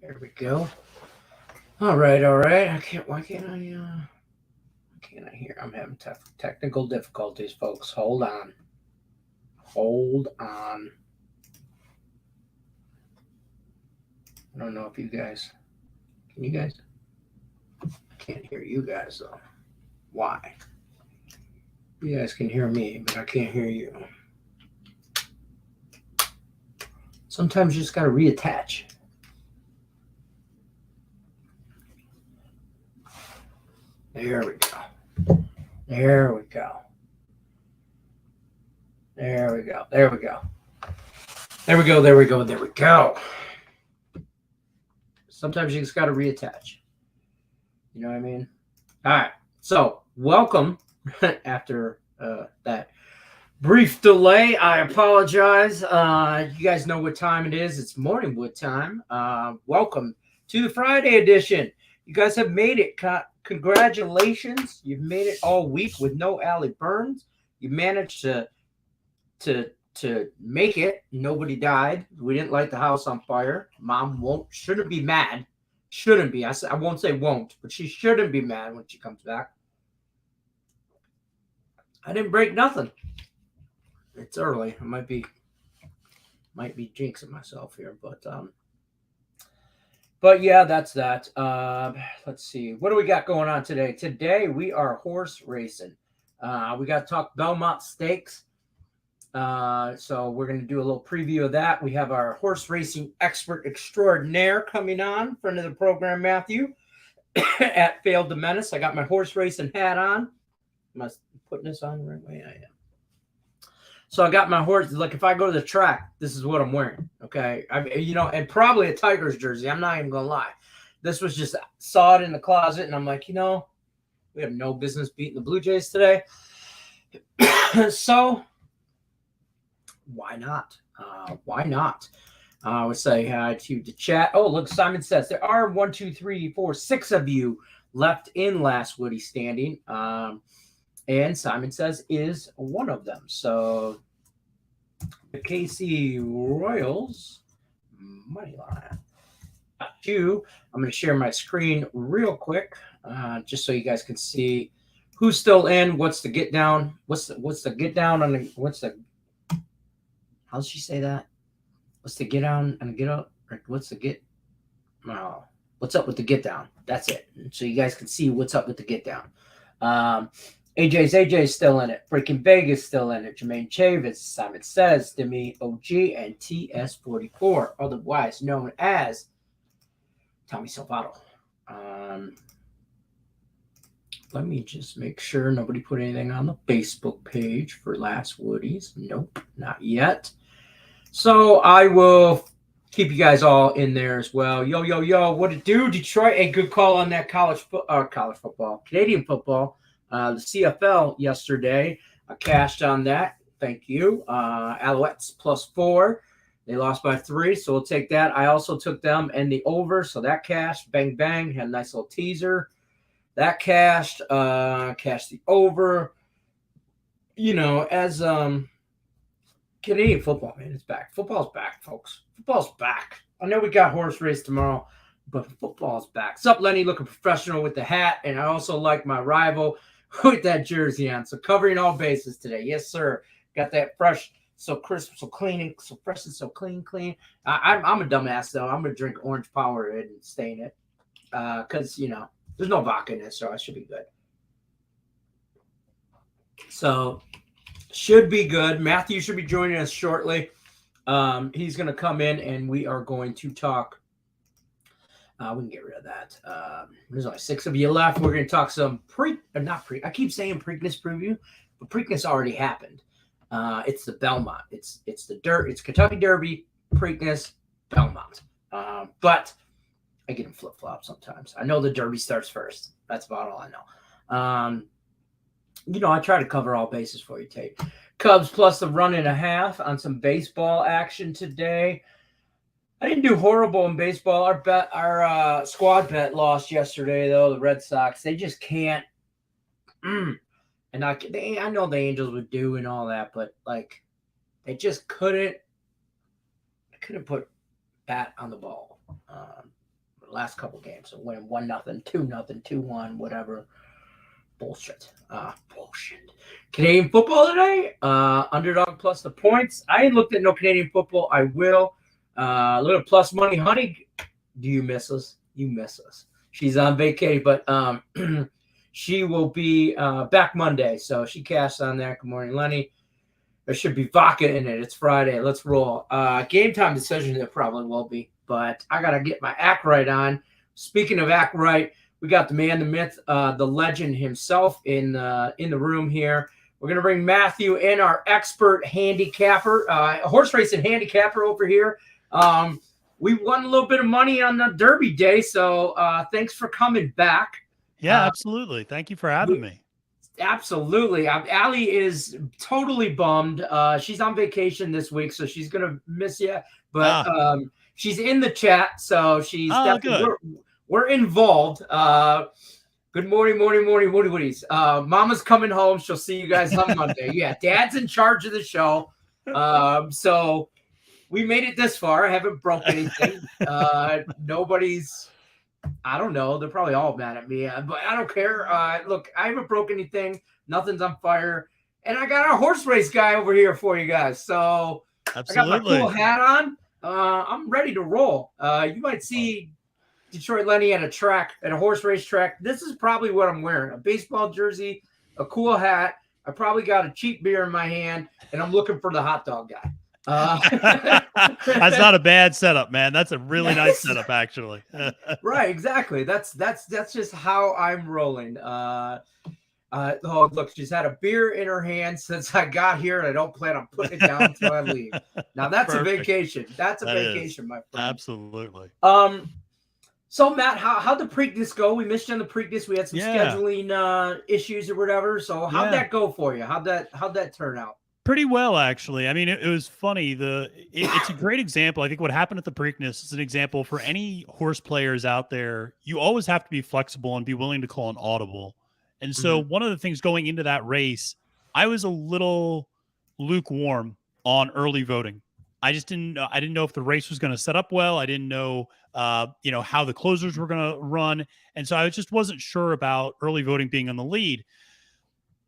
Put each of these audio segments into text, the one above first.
There we go. All right. Why can't I hear? I'm having technical difficulties, folks. Hold on. I don't know if you guys, can you guys? I can't hear you guys though. Why? You guys can hear me, but I can't hear you. Sometimes you just got to reattach. There we go. There we go. There we go. There we go. There we go. There we go. There we go. Sometimes you just got to reattach. You know what I mean? All right. So, welcome after that brief delay. I apologize. You guys know what time it is. It's Morning Wood time. Welcome to the Friday edition. You guys have made it. Congratulations. You've made it all week with no Allie Burns. You managed to make it. Nobody died. We didn't light the house on fire. Mom shouldn't be mad. Shouldn't be. I won't say won't, but she shouldn't be mad when she comes back. I didn't break nothing. It's early. I might be jinxing myself here, but yeah, that's that. Let's see. What do we got going on today? Today we are horse racing. We got to talk Belmont Stakes. So we're going to do a little preview of that. We have our horse racing expert extraordinaire coming on, friend of the program, Matthew, at Failed to Menace. I got my horse racing hat on. Am I putting this on the right way? I am. So I got my horse. Like if I go to the track, this is what I'm wearing. Okay. And probably a Tigers jersey. I'm not even going to lie. This was just, saw it in the closet and I'm like, we have no business beating the Blue Jays today. So why not? Why not? I would say hi to the chat. Oh, look, Simon says there are 1, 2, 3, 4, 6 of you left in last Woody standing. And Simon says is one of them. So the KC Royals money line. I'm going to share my screen real quick, just so you guys can see who's still in. What's the get down? What's the get down on the how does she say that? What's the get down and the get up? What's the get? Oh, what's up with the get down? That's it. So you guys can see what's up with the get down. AJ's still in it. Freaking Vegas still in it. Jermaine Chavis, Simon Says, Demi OG, and TS44, otherwise known as Tommy Salvato. Let me just make sure nobody put anything on the Facebook page for Last Woodies. Nope, not yet. So I will keep you guys all in there as well. Yo, what it do? Detroit, a good call on that college football, Canadian football. The CFL yesterday, I cashed on that. Thank you. Alouettes +4. They lost by 3, so we'll take that. I also took them and the over, so that cashed. Bang, bang. Had a nice little teaser. That cashed. Cashed the over. As Canadian football, man, it's back. Football's back, folks. Football's back. I know we got horse race tomorrow, but football's back. What's up, Lenny? Looking professional with the hat, and I also like my rival with that jersey on. So covering all bases today. Yes, sir. Got that fresh, so crisp, so clean, and so fresh and so clean. I'm a dumbass, though. I'm going to drink orange Powerade and stain it because, there's no vodka in it, so I should be good. So should be good. Matthew should be joining us shortly. He's going to come in, and we are going to talk. We can get rid of that. There's only 6 of you left. We're going to talk some I keep saying Preakness preview, but Preakness already happened. It's the Belmont. It's Kentucky Derby, Preakness, Belmont. But I get them flip-flop sometimes. I know the Derby starts first. That's about all I know. I try to cover all bases for you, Tate. Cubs plus the 1.5 on some baseball action today. I didn't do horrible in baseball. Our squad bet lost yesterday, though. The Red Sox, they just can't. And I know the Angels would do and all that, but they just couldn't. I couldn't put bat on the ball. last couple games. So winning 1-0, 2-0, 2-1, whatever. Bullshit. Bullshit. Canadian football today. Underdog plus the points. I ain't looked at no Canadian football. I will. A little plus money. Honey, do you miss us? You miss us. She's on vacation, but she will be back Monday. So she cashed on that. Good morning, Lenny. There should be vodka in it. It's Friday. Let's roll. Game time decision, it probably will be. But I got to get my act right on. Speaking of act right, we got the man, the myth, the legend himself in the room here. We're going to bring Matthew in, our expert handicapper, horse racing handicapper over here. We won a little bit of money on the Derby day, so thanks for coming back. Yeah, absolutely. Thank you for having me. Absolutely. Allie is totally bummed. She's on vacation this week, so she's going to miss you. But she's in the chat, so she's definitely we're involved. Good morning, Woodies. Mama's coming home. She'll see you guys on Monday. Yeah, Dad's in charge of the show. So we made it this far. I haven't broke anything. Nobody's, I don't know. They're probably all mad at me, but I don't care. Look, I haven't broke anything. Nothing's on fire. And I got our horse race guy over here for you guys. So absolutely. I got my cool hat on. I'm ready to roll. You might see Detroit Lenny at a horse race track. This is probably what I'm wearing: a baseball jersey, a cool hat. I probably got a cheap beer in my hand, and I'm looking for the hot dog guy. That's not a bad setup, man. That's a really nice setup, actually. Right, exactly. That's just how I'm rolling. Oh, look, she's had a beer in her hand since I got here, and I don't plan on putting it down until I leave. Now that's a vacation. That's a vacation, my friend. Absolutely. So Matt, how'd the Preakness go? We missed you on the Preakness. We had some scheduling issues or whatever. So how'd that go for you? How'd that turn out? Pretty well, actually. I mean, it was funny. It's a great example. I think what happened at the Preakness is an example for any horse players out there. You always have to be flexible and be willing to call an audible. And so one of the things going into that race, I was a little lukewarm on early voting. I didn't know if the race was going to set up well. I didn't know, how the closers were going to run. And so I just wasn't sure about early voting being on the lead.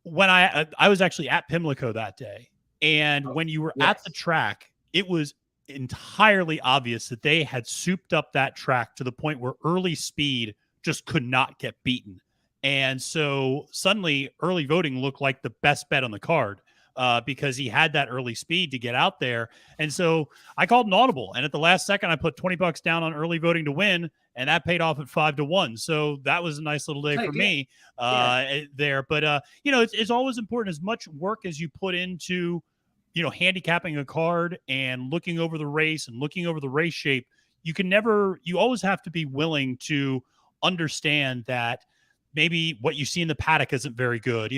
When I was actually at Pimlico that day, and when you were at the track, it was entirely obvious that they had souped up that track to the point where early speed just could not get beaten. And so suddenly early voting looked like the best bet on the card because he had that early speed to get out there. And so I called an audible, and at the last second, I put $20 down on early voting to win, and that paid off at 5-1. So that was a nice little day for me there. But, it's always important, as much work as you put into, handicapping a card and looking over the race and looking over the race shape. You always have to be willing to understand that maybe what you see in the paddock isn't very good.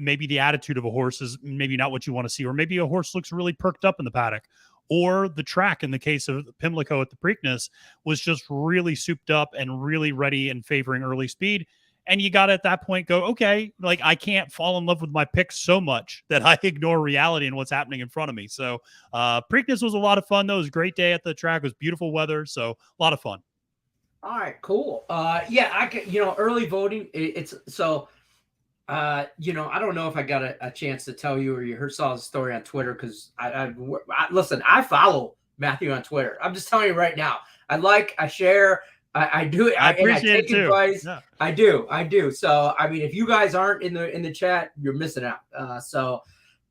Maybe the attitude of a horse is maybe not what you want to see, or maybe a horse looks really perked up in the paddock, or the track, in the case of Pimlico at the Preakness, was just really souped up and really ready and favoring early speed. And you got to, at that point, go, okay, like, I can't fall in love with my picks so much that I ignore reality and what's happening in front of me. So Preakness was a lot of fun, though. It was a great day at the track. It was beautiful weather, so a lot of fun. All right, cool. I could, early voting. It's so, I don't know if I got a chance to tell you, or you saw the story on Twitter, because listen, I follow Matthew on Twitter. I'm just telling you right now. I share, I do it. I appreciate it too. Advice. Yeah. I do. So, I mean, if you guys aren't in the chat, you're missing out.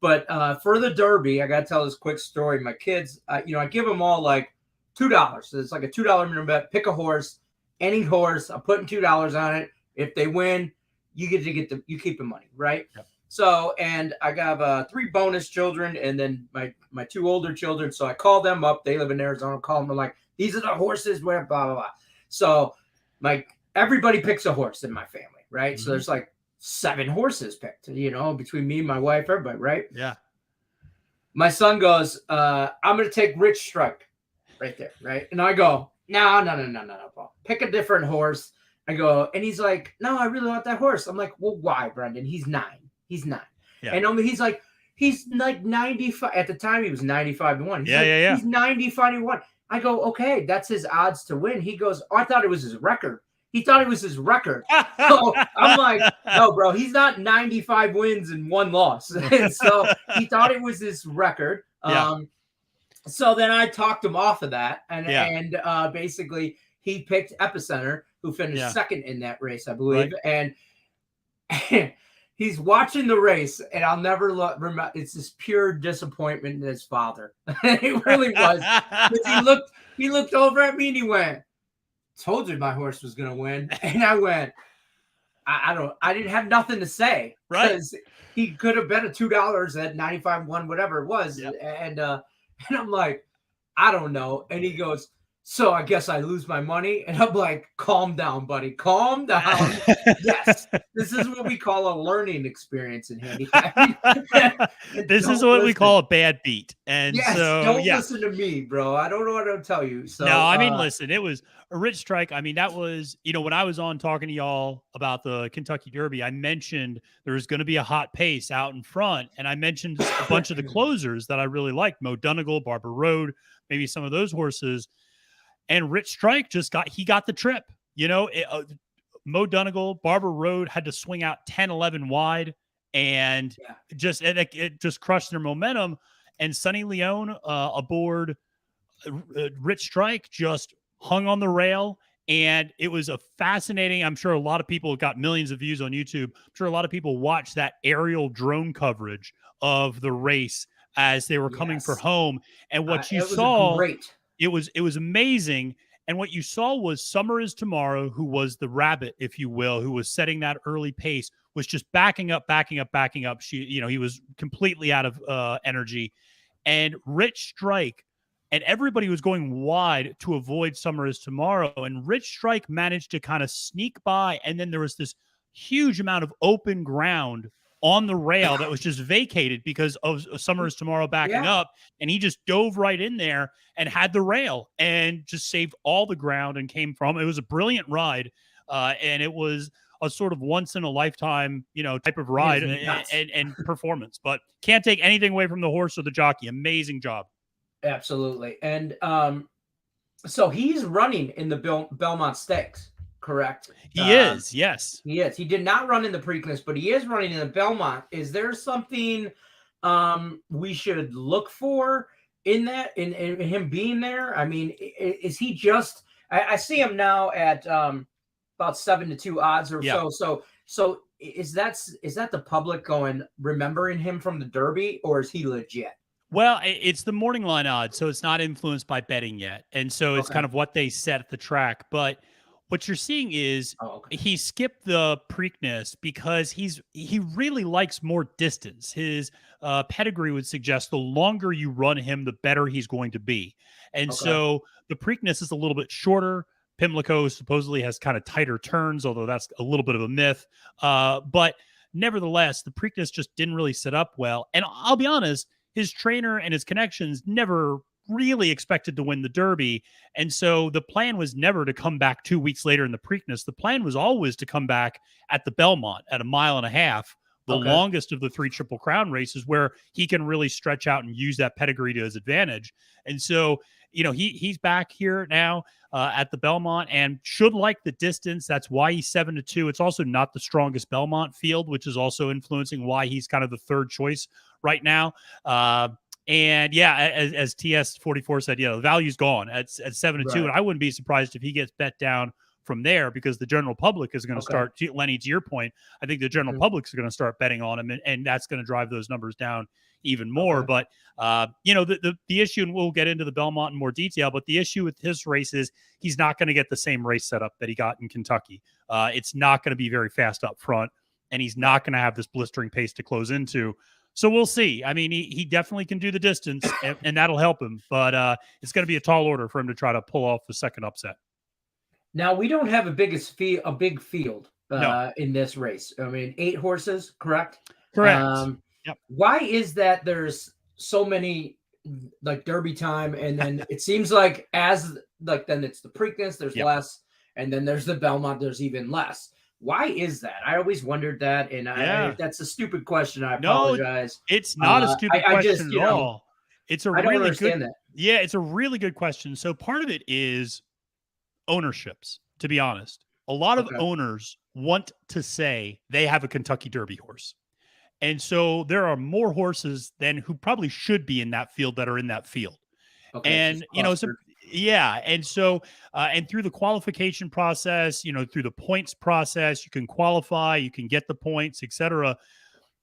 But for the Derby, I got to tell this quick story. My kids, I give them all like $2. So it's like a $2 minimum bet. Pick a horse, any horse. I'm putting $2 on it. If they win, you you keep the money, right? Yep. So, and I got 3 bonus children, and then my 2 older children. So I call them up. They live in Arizona. Call them. I'm like, these are the horses. Blah blah blah. So everybody picks a horse in my family, right? So there's like 7 horses picked. Between me and my wife, everybody, right? Yeah. My son goes, I'm going to take Rich Strike right there, right? And I go, no, Paul. Pick a different horse. I go, and he's like, no, I really want that horse. I'm like, well, why, Brendan? He's 9. Yeah. And he's like 95. At the time, he was 95-1. He's 95-1. I go, okay, that's his odds to win. He goes, oh, I thought it was his record. He thought it was his record. So I'm like, no, bro, he's not 95 wins and 1 loss. And so he thought it was his record. Yeah. So then I talked him off of that. And, Yeah. basically he picked Epicenter, who finished Yeah. second in that race, I believe. Right. And he's watching the race, and I'll never remember. It's this pure disappointment in his father. It really was. He looked over at me and he went, "Told you my horse was gonna win." And I went, I didn't have nothing to say. Right. Because he could have bet a $2 at 95-1, whatever it was. Yep. And I'm like, I don't know. And he goes, so I guess I lose my money. And I'm like, calm down, buddy. Calm down. Yes. This is what we call a learning experience in handicapping. This is what we call a bad beat. And yes, so don't listen to me, bro. I don't know what to tell you. So no, I mean, listen, it was a Rich Strike. I mean, that was, when I was on talking to y'all about the Kentucky Derby, I mentioned there's going to be a hot pace out in front. And I mentioned a bunch of the closers that I really liked, Mo Donegal, Barber Road, maybe some of those horses. And Rich Strike got the trip. Mo Donegal, Barber Road had to swing out 10-11 wide, and it just crushed their momentum. And Sonny Leone aboard Rich Strike just hung on the rail, and it was a fascinating. I'm sure a lot of people got millions of views on YouTube. I'm sure a lot of people watched that aerial drone coverage of the race as they were coming for home, and what you saw. Great. It was amazing. And what you saw was Summer Is Tomorrow, who was the rabbit, if you will, who was setting that early pace, was just backing up. He was completely out of energy. And Rich Strike, and everybody was going wide to avoid Summer Is Tomorrow. And Rich Strike managed to kind of sneak by. And then there was this huge amount of open ground on the rail that was just vacated because of Summer Is Tomorrow backing up. And he just dove right in there and had the rail and just saved all the ground and came from. It was a brilliant ride. And it was a sort of once in a lifetime, type of ride and performance, but can't take anything away from the horse or the jockey. Amazing job. Absolutely. And so he's running in the Belmont Stakes. Correct. He is. Yes, he is. He did not run in the Preakness, but he is running in the Belmont. Is there something we should look for in that, in him being there? I mean, is he just? I see him now at about 7-2 odds or so. So is that the public remembering him from the Derby, or is he legit? Well, it's the morning line odds, so it's not influenced by betting yet, and so it's kind of what they set at the track, but. What you're seeing is he skipped the Preakness because he really likes more distance. His pedigree would suggest the longer you run him, the better he's going to be. And so the Preakness is a little bit shorter. Pimlico supposedly has kind of tighter turns, although that's a little bit of a myth. But nevertheless, the Preakness just didn't really set up well. And I'll be honest, his trainer and his connections never really expected to win the Derby. And so the plan was never to come back 2 weeks later in the Preakness. The plan was always to come back at the Belmont at 1.5 miles, the longest of the 3 Triple Crown races, where he can really stretch out and use that pedigree to his advantage. And so, he's back here now at the Belmont and should like the distance. That's why he's 7-2. It's also not the strongest Belmont field, which is also influencing why he's kind of the third choice right now. And as TS44 said, the value's gone at 7-2, and I wouldn't be surprised if he gets bet down from there because the general public is going to start. Lenny, to your point, I think the general public is going to start betting on him, and that's going to drive those numbers down even more. But the issue, and we'll get into the Belmont in more detail, but the issue with his race is he's not going to get the same race setup that he got in Kentucky. It's not going to be very fast up front, and he's not going to have this blistering pace to close into. So we'll see. I mean, he definitely can do the distance, and that'll help him. But it's going to be a tall order for him to try to pull off the second upset. Now, we don't have a big field in this race. I mean, 8 horses, correct? Correct. Why is that there's so many, like, Derby time, and then it seems like then it's the Preakness, there's less, and then there's the Belmont, there's even less. Why is that? I always wondered that, and that's a stupid question. I apologize. No, it's not a stupid question at all. It's a really good. Yeah, it's a really good question. So part of it is ownerships, to be honest. A lot of Okay. owners want to say they have a Kentucky Derby horse. And so there are more horses than who probably should be in that field that are in that field. Okay. It's just And, so clustered. yeah. And so, and through the qualification process, through the points process, you can qualify, you can get the points, etc.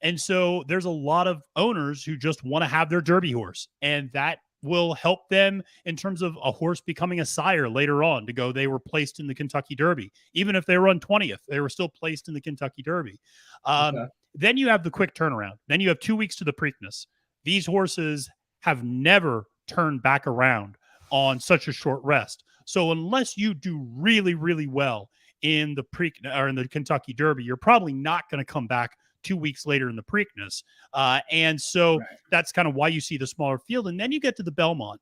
And so there's a lot of owners who just want to have their Derby horse, and that will help them in terms of a horse becoming a sire later on to go, they were placed in the Kentucky Derby. Even if they run 20th, they were still placed in the Kentucky Derby. Okay. Then you have the quick turnaround. Then you have 2 weeks to the Preakness. These horses have never turned back around on such a short rest. So unless you do really, really well in the or in the Kentucky Derby, you're probably not going to come back 2 weeks later in the Preakness. And so Right. that's kind of why you see the smaller field. And then you get to the Belmont.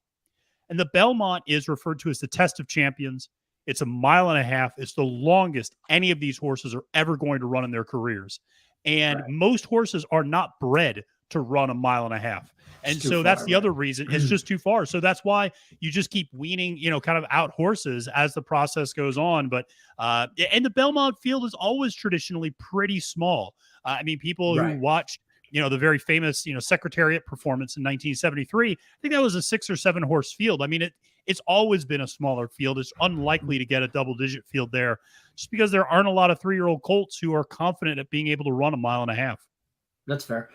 And the Belmont is referred to as the Test of Champions. It's 1.5 miles. It's the longest any of these horses are ever going to run in their careers. And Right. most horses are not bred to run 1.5 miles. And It's too so that's far, the right. other reason. It's just too far. So that's why you just keep weaning, kind of out horses as the process goes on. But and the Belmont field is always traditionally pretty small. I mean, people who Right. watched, the very famous, Secretariat performance in 1973, I think that was a 6 or 7 horse field. I mean, it's always been a smaller field. It's unlikely to get a double-digit field there just because there aren't a lot of 3-year-old colts who are confident at being able to run 1.5 miles. That's fair.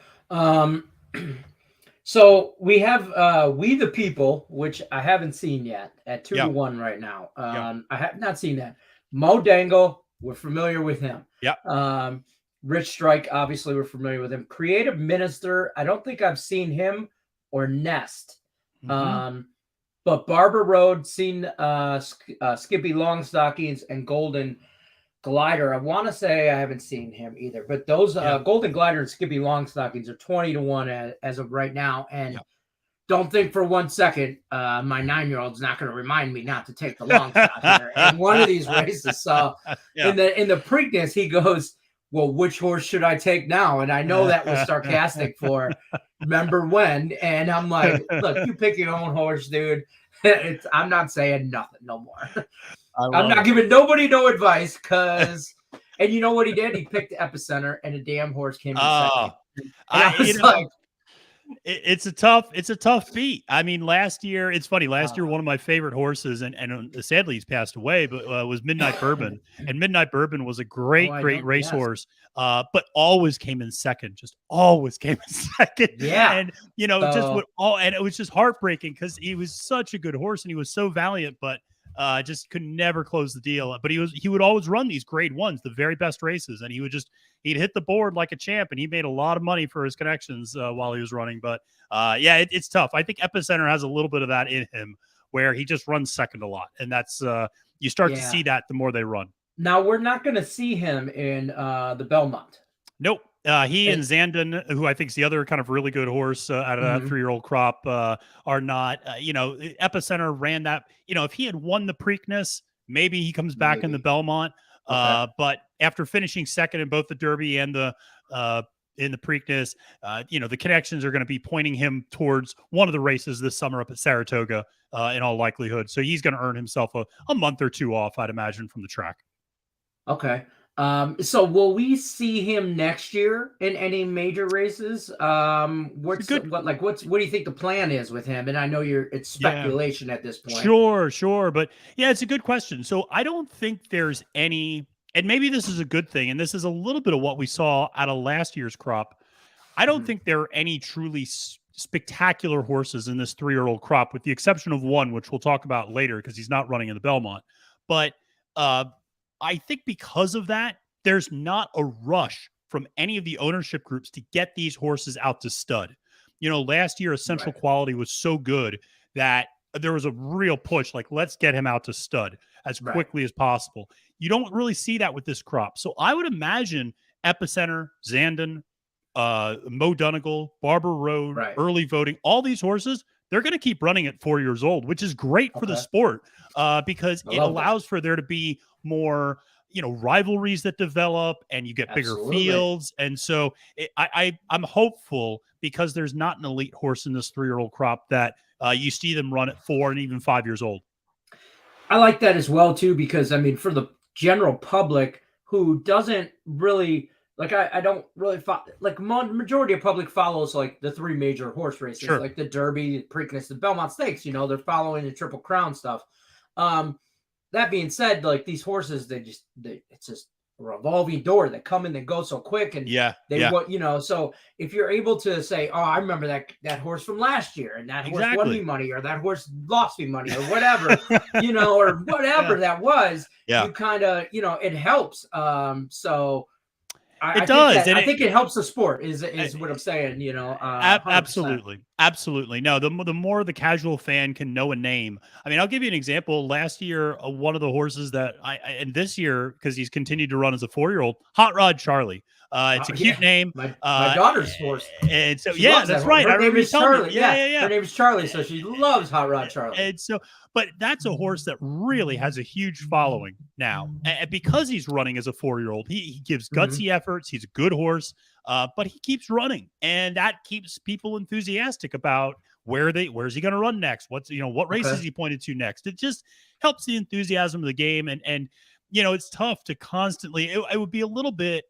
So we have We the People, which I haven't seen yet, at 2-1 right now. I have not seen that. Mo Dangle, we're familiar with him. Yeah. Rich Strike, obviously we're familiar with him. Creative Minister, I don't think I've seen him or Nest. But Barber Road, seen Skippy Longstockings and Golden Glider. I want to say I haven't seen him either. But those Golden Glider and Skippy Longstockings are 20-1 as of right now. And don't think for 1 second my 9-year-old's not going to remind me not to take the long shot here in one of these races. So in the Preakness, he goes, well, which horse should I take now? And I know that was sarcastic for remember when. And I'm like, look, you pick your own horse, dude. I'm not saying nothing no more. I'm not giving nobody no advice because, and you know what he did? He picked Epicenter and a damn horse came in second. And I was like, it's a tough beat. I mean, last year, it's funny. Last year, one of my favorite horses, and sadly he's passed away, but was Midnight Bourbon. And Midnight Bourbon was a great racehorse, but always came in second. Just always came in second. Yeah, and and it was just heartbreaking because he was such a good horse and he was so valiant, but just could never close the deal. But he would always run these grade ones, the very best races, and he'd hit the board like a champ, and he made a lot of money for his connections while he was running. But it's tough. I think Epicenter has a little bit of that in him where he just runs second a lot, and that's you start to see that the more they run. Now we're not going to see him in the Belmont. Nope. He and Zandon, who I think is the other kind of really good horse out of that 3-year-old crop, are not. Epicenter ran that. If he had won the Preakness, maybe he comes back in the Belmont. But after finishing second in both the Derby and the in the Preakness, the connections are going to be pointing him towards one of the races this summer up at Saratoga, in all likelihood. So he's going to earn himself a month or two off, I'd imagine, from the track. Okay. So will we see him next year in any major races? What do you think the plan is with him? And I know it's speculation at this point. Sure. But it's a good question. So I don't think there's any, and maybe this is a good thing, and this is a little bit of what we saw out of last year's crop. I don't think there are any truly spectacular horses in this 3-year-old crop, with the exception of one, which we'll talk about later because he's not running in the Belmont. But I think because of that, there's not a rush from any of the ownership groups to get these horses out to stud. Last year, Essential Quality was so good that there was a real push, like, let's get him out to stud as quickly as possible. You don't really see that with this crop. So I would imagine Epicenter, Zandon, Mo Donegal, Barber Road, Early Voting, all these horses, they're going to keep running at 4 years old, which is great for the sport because it allows for there to be more, rivalries that develop, and you get bigger fields. And so I'm hopeful, because there's not an elite horse in this 3-year-old crop, that you see them run at 4 and even 5 years old. I like that as well too, because I mean, for the general public who doesn't really like, I don't really like majority of public follows like the 3 major horse races, Sure. like the Derby, the Preakness, the Belmont Stakes. They're following the Triple Crown stuff. That being said, like these horses, it's just a revolving door. They come and they go so quick, and so if you're able to say, oh, I remember that horse from last year, and that horse won me money, or that horse lost me money, or whatever, or whatever that was, you kind of, it helps. So I think it helps the sport is what I'm saying, Absolutely. No, the more the casual fan can know a name. I mean, I'll give you an example. Last year, one of the horses that and this year, because he's continued to run as a 4-year-old, Hot Rod Charlie. It's a cute name. My daughter's horse. And so, that's right. Her name is Charlie. Yeah. Her name is Charlie, so she loves Hot Rod Charlie. And so, but that's a horse that really has a huge following now. And because he's running as a 4-year-old, he gives gutsy efforts. He's a good horse, but he keeps running. And that keeps people enthusiastic about where's he going to run next? What races he pointed to next? It just helps the enthusiasm of the game. And it's tough to constantly, it would be a little bit,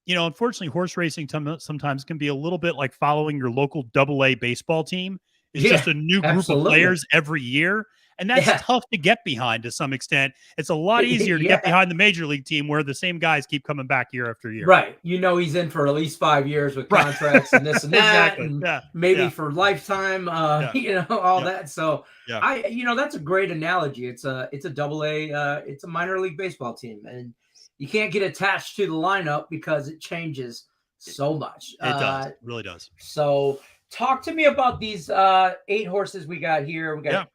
unfortunately, horse racing sometimes can be a little bit like following your local AA baseball team. It's just a new group of players every year. And that's tough to get behind to some extent. It's a lot easier to get behind the major league team where the same guys keep coming back year after year. Right. He's in for at least 5 years with contracts and this and that. And maybe for lifetime, that. So that's a great analogy. It's a AA, it's a minor league baseball team. And you can't get attached to the lineup because it changes so much. It does. It really does. So talk to me about these 8 horses we got here. We got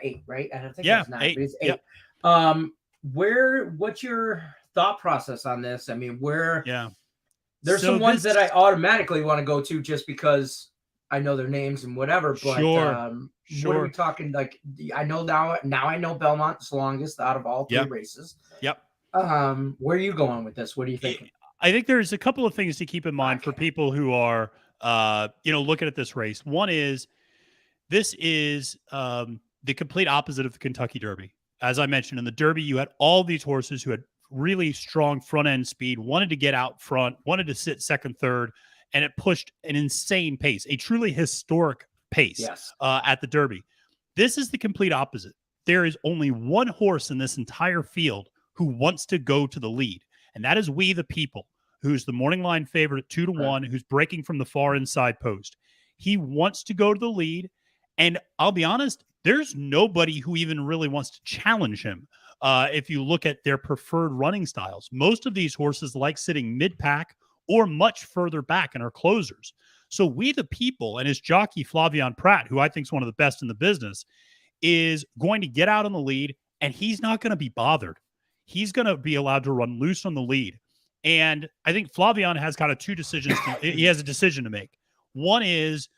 8, right? I don't think it's 9, 8. But it's 8. Yep. What's your thought process on this? I mean, there's some ones that I automatically want to go to just because I know their names and whatever. But what are we talking? Like, I know now I know Belmont is the longest out of all 3 races. Yep. Where are you going with this? What do you think? I think there's a couple of things to keep in mind for people who are, looking at this race. One is, this is the complete opposite of the Kentucky Derby. As I mentioned, in the Derby, you had all these horses who had really strong front end speed, wanted to get out front, wanted to sit second, third, and it pushed an insane pace, a truly historic pace at the Derby. This is the complete opposite. There is only one horse in this entire field who wants to go to the lead, and that is We the People, who's the morning line favorite at 2-1, who's breaking from the far inside post. He wants to go to the lead, and I'll be honest, there's nobody who even really wants to challenge him. If you look at their preferred running styles, most of these horses like sitting mid-pack or much further back and are closers. So We the People and his jockey Flavien Prat, who I think is one of the best in the business, is going to get out on the lead, and he's not going to be bothered. He's going to be allowed to run loose on the lead. And I think Flavien has kind of 2 decisions. He has a decision to make. One is,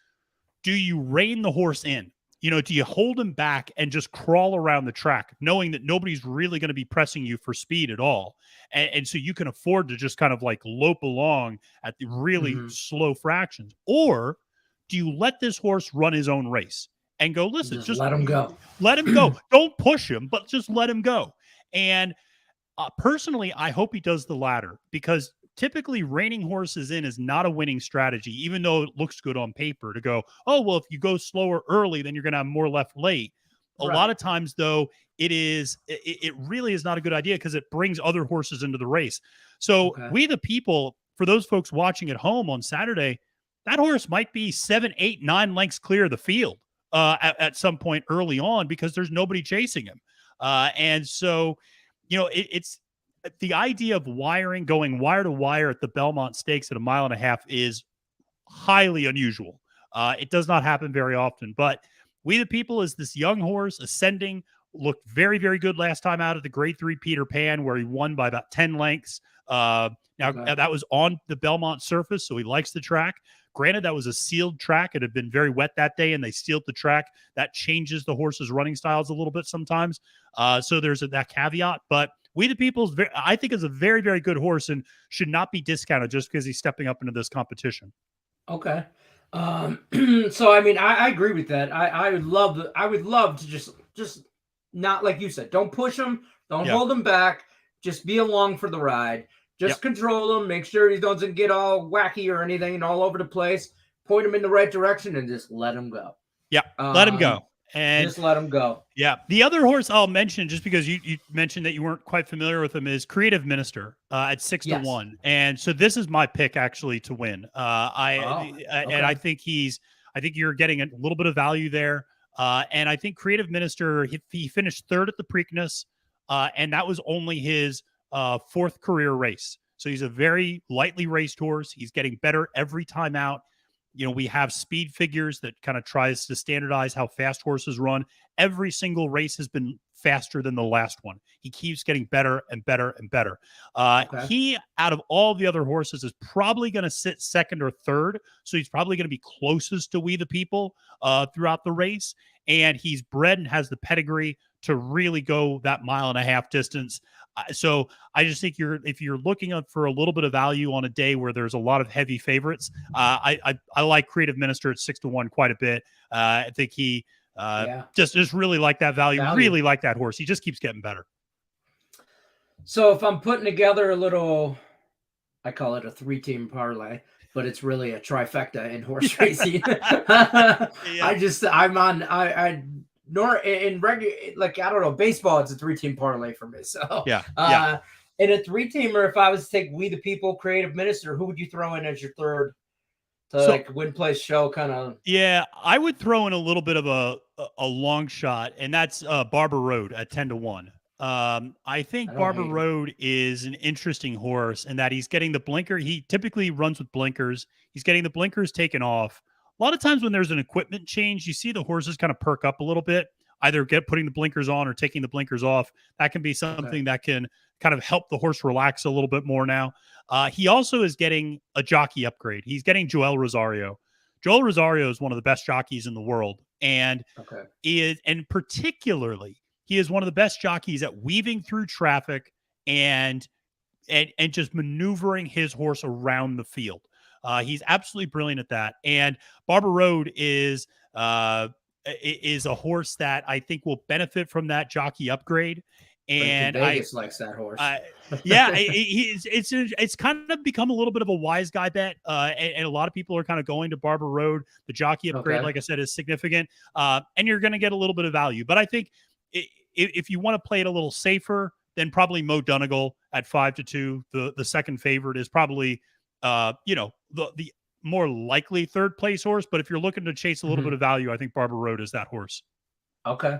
do you rein the horse in? Do you hold him back and just crawl around the track, knowing that nobody's really going to be pressing you for speed at all? And so you can afford to just kind of like lope along at the really slow fractions. Or do you let this horse run his own race and go, listen, just let him go. Let him go. Don't push him, but just let him go. And personally, I hope he does the latter, because typically reining horses in is not a winning strategy, even though it looks good on paper to go, oh, well, if you go slower early, then you're going to have more left late. A lot of times, though, it really is not a good idea because it brings other horses into the race. So We the People, for those folks watching at home on Saturday, that horse might be 7, 8, 9 lengths clear of the field at some point early on because there's nobody chasing him. And so, it's the idea of going wire to wire at the Belmont Stakes at 1.5 miles is highly unusual. It does not happen very often, but We the People is this young horse ascending, looked very, very good last time out of the Grade 3 Peter Pan, where he won by about 10 lengths. That was on the Belmont surface, so he likes the track. Granted, that was a sealed track. It had been very wet that day, and they sealed the track. That changes the horse's running styles a little bit sometimes. So there's that caveat, but We the People, I think, is a very, very good horse and should not be discounted just because he's stepping up into this competition. Okay. So I mean, I agree with that. I would love to just not like you said. Don't push him. Don't Yeah. hold him back. Just be along for the ride. Yep. Just control him. Make sure he doesn't get all wacky or anything and all over the place. Point him in the right direction and just let him go. Yeah. Let him go. And just let him go. yeah. The other horse I'll mention, just because you mentioned that you weren't quite familiar with him, is Creative Minister at 6-1. And so this is my pick actually to win. And I think I think you're getting a little bit of value there. And I think Creative Minister, he finished third at the Preakness, and that was only his fourth career race. So he's a very lightly raced horse. He's getting better every time out. You know, we have speed figures that kind of tries to standardize how fast horses run. Every single race has been faster than the last one. He keeps getting better and better and better. He, out of all the other horses, is probably going to sit second or third. So he's probably going to be closest to We the People throughout the race. And he's bred and has the pedigree to really go that 1.5 mile distance. So I just think if you're looking up for a little bit of value on a day where there's a lot of heavy favorites, I like Creative Minister at 6-1 quite a bit. I think he just really like that value, really like that horse. He just keeps getting better. So if I'm putting together a little, I call it a 3-team parlay, but it's really a trifecta in horse racing. Nor in regular, like, I don't know, baseball, it's a 3-team parlay for me. So in a 3-teamer, if I was to take We the People, Creative Minister, who would you throw in as your third to win, place, show kind of? Yeah, I would throw in a little bit of a long shot, and that's Barber Road at 10-1. I think Barber Road is an interesting horse in that he's getting the blinker. He typically runs with blinkers. He's getting the blinkers taken off. A lot of times when there's an equipment change, you see the horses kind of perk up a little bit, either putting the blinkers on or taking the blinkers off. That can be something that can kind of help the horse relax a little bit more now. He also is getting a jockey upgrade. He's getting Joel Rosario. Joel Rosario is one of the best jockeys in the world. And particularly, he is one of the best jockeys at weaving through traffic and just maneuvering his horse around the field. He's absolutely brilliant at that. And Barber Road is a horse that I think will benefit from that jockey upgrade. And Vegas likes that horse. It's kind of become a little bit of a wise guy bet. And a lot of people are kind of going to Barber Road. The jockey upgrade, like I said, is significant. And you're going to get a little bit of value. But I think if you want to play it a little safer, then probably Mo Donegal at 5-2. The second favorite is probably the more likely third place horse. But if you're looking to chase a little bit of value, I think Barber Road is that horse. Okay.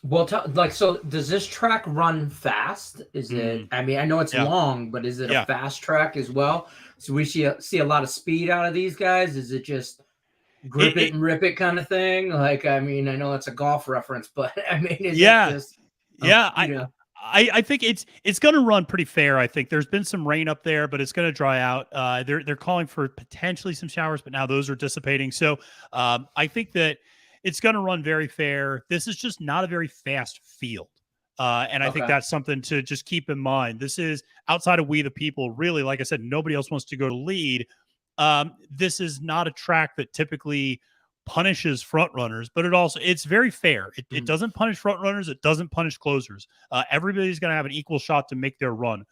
Well, so does this track run fast? Is it, I mean, I know it's long, but is it a fast track as well? So we see a lot of speed out of these guys. Is it just grip it and rip it kind of thing? Like, I mean, I know it's a golf reference, but I mean, is it just, I think it's going to run pretty fair. I think there's been some rain up there, but it's going to dry out. They're calling for potentially some showers, but now those are dissipating. So I think that it's going to run very fair. This is just not a very fast field. And I think that's something to just keep in mind. This is outside of We the People. Really, like I said, nobody else wants to go to lead. This is not a track that typically punishes front runners, but it's very fair. It doesn't punish front runners. It doesn't punish closers. Everybody's going to have an equal shot to make their run.